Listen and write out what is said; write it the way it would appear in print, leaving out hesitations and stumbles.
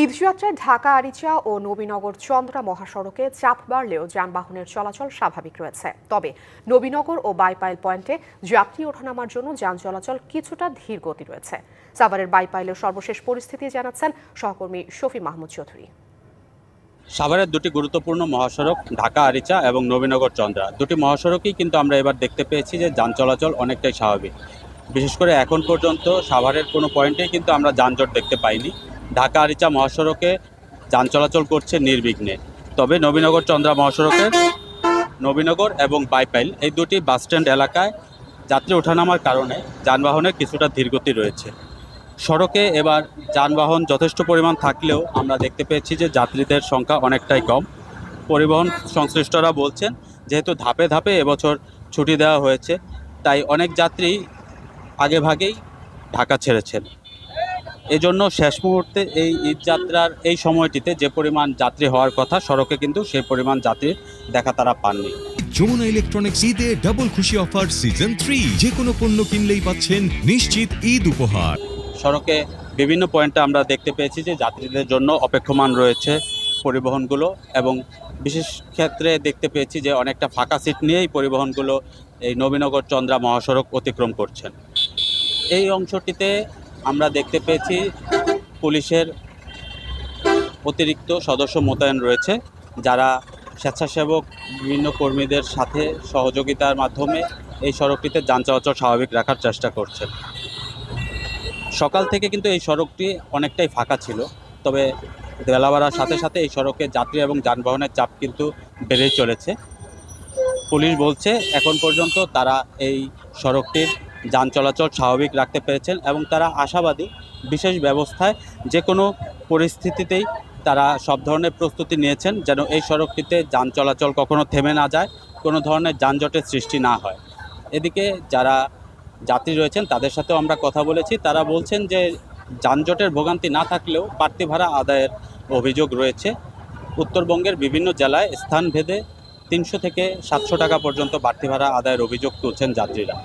ঈদযাত্রায় ঢাকা আরিচা ও নবীনগর চন্দ্রা মহাসড়কে চাপ বাড়লেও যানবাহনের চলাচল স্বাভাবিক রয়েছে। তবে নবীনগর ও বাইপাইল পয়েন্টে যাত্রী ওঠানামার জন্য যান চলাচল কিছুটা ধীর গতি রয়েছে। সাভারের বাইপাইলের সর্বশেষ পরিস্থিতি জানাচ্ছেন সহকর্মী শফি মাহমুদ চৌধুরী। সাভারের দুটি গুরুত্বপূর্ণ মহাসড়ক ঢাকা আরিচা এবং নবীনগর চন্দ্রা দুটি মহাসড়কেই কিন্তু আমরা এবার দেখতে পেয়েছি যে যান চলাচল অনেকটাই স্বাভাবিক। বিশেষ করে এখন পর্যন্ত সাভারের কোনো পয়েন্টেই কিন্তু আমরা যানজট দেখতে পাইনি। ঢাকা আরিচা মহাসড়কে যান চলাচল করছে নির্বিঘ্নে। তবে নবীনগর চন্দ্রা মহাসড়কের নবীনগর এবং বাইপাইল এই দুটি বাসস্ট্যান্ড এলাকায় যাত্রী ওঠানামার কারণে যানবাহনের কিছুটা ধীরগতি রয়েছে। সড়কে এবার যানবাহন যথেষ্ট পরিমাণ থাকলেও আমরা দেখতে পেয়েছি যে যাত্রীদের সংখ্যা অনেকটাই কম। পরিবহন সংশ্লিষ্টরা বলছেন যেহেতু ধাপে ধাপে এবছর ছুটি দেওয়া হয়েছে, তাই অনেক যাত্রী আগেভাগেই ঢাকা ছেড়েছেন। এজন্য শেষ মুহূর্তে এই ঈদযাত্রার এই সময়টিতে যে পরিমাণ যাত্রী হওয়ার কথা সড়কে কিন্তু সেই পরিমাণ যাত্রীর দেখা তারা পাননি। যমুনা ইলেকট্রনিক্স ঈদে ডাবল খুশি অফার সিজন 3, যে কোনো পণ্য কিনলেই পাচ্ছেন নিশ্চিত ঈদ উপহার। সড়কে বিভিন্ন পয়েন্টে আমরা দেখতে পেয়েছি যে যাত্রীদের জন্য অপেক্ষমান রয়েছে পরিবহনগুলো, এবং বিশেষ ক্ষেত্রে দেখতে পেয়েছি যে অনেকটা ফাঁকা সিট নিয়েই পরিবহনগুলো এই নবীনগর চন্দ্রা মহাসড়ক অতিক্রম করছেন। এই অংশটিতে আমরা দেখতে পেয়েছি পুলিশের অতিরিক্ত সদস্য মোতায়েন রয়েছে, যারা স্বেচ্ছাসেবক বিভিন্ন কর্মীদের সাথে সহযোগিতার মাধ্যমে এই সড়কটিতে যান চলাচল স্বাভাবিক রাখার চেষ্টা করছেন। সকাল থেকে কিন্তু এই সড়কটি অনেকটাই ফাঁকা ছিল, তবে বেলা বাড়ার সাথে সাথে এই সড়কে যাত্রী এবং যানবাহনের চাপ কিন্তু বেড়েই চলেছে। পুলিশ বলছে এখন পর্যন্ত তারা এই সড়কটির যান চলাচল স্বাভাবিক রাখতে পেরেছেন এবং তারা আশাবাদী বিশেষ ব্যবস্থায় যে কোনো পরিস্থিতিতেই তারা সব ধরনের প্রস্তুতি নিয়েছেন যেন এই সড়কটিতে যান চলাচল কখনো থেমে না যায়, কোনো ধরনের যানজটের সৃষ্টি না হয়। এদিকে যারা যাত্রী রয়েছেন তাদের সাথেও আমরা কথা বলেছি, তারা বলছেন যে যানজটের ভোগান্তি না থাকলেও বাড়তি ভাড়া আদায়ের অভিযোগ রয়েছে। উত্তরবঙ্গের বিভিন্ন জেলায় স্থানভেদে 300 থেকে 700 টাকা পর্যন্ত বাড়তি ভাড়া আদায়ের অভিযোগ তুলছেন যাত্রীরা।